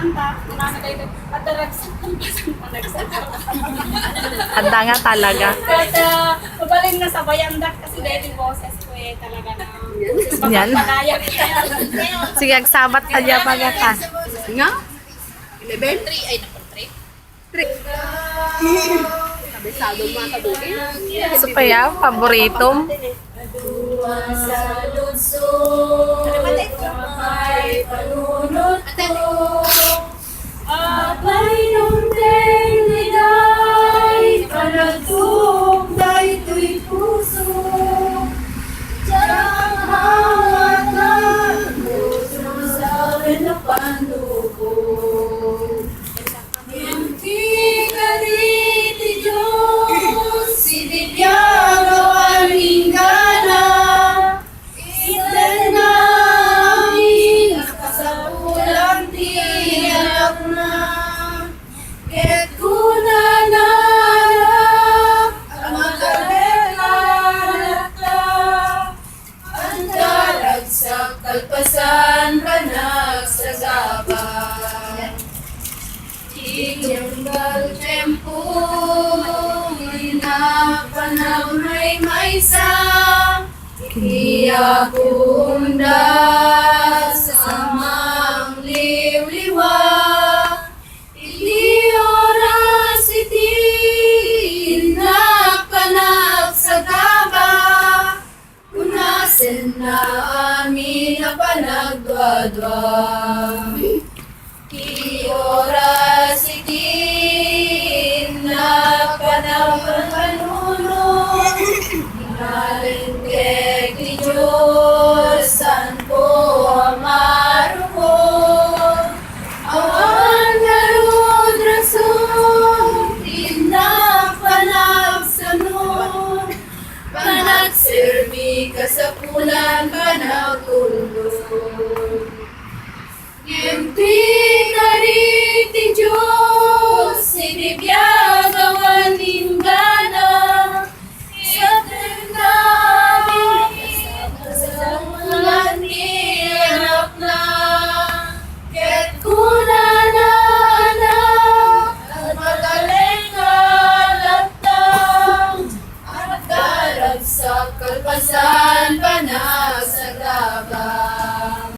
anta, nananagay ko, at daragsak ng pasang panagsak. Handa nga talaga. At mabaling na sa bayandak kasi dahil yung boses ko talaga na Yan. pagpapagaya. Sige, agsabat ka dyan pagkata. Nga? 11? 3 ay naku, 3. Kabisado mga kabugin. So pa yan, paborito. Sa lungsod, may panunod ko. At may nungteng liday, panagtog dahito'y puso. Siyang hangat na puso sa akin na pandugo. Hindi ka rin ni Diyos, sinibiyang gawan hinggana. Ilan namin nakasapulang tiyak na. Ket kunanarap ang magaling-alata. Ang daragsak kalpasan panagsagaban. Inyong tempo inapanag may sa Iyakunda sa mang liwliwa. Ili oras iti inapanag sa gaba. Unasen na amin na panagdwadwa. Ili oras iti inapanag panunod. Inalinteg ni Diyos, saan ko amaruhod? Awan garud rason, pinagpanagsanod. Panagserbi kasapulan, panagtulog. Ngimpi kariti Diyos, sinibyan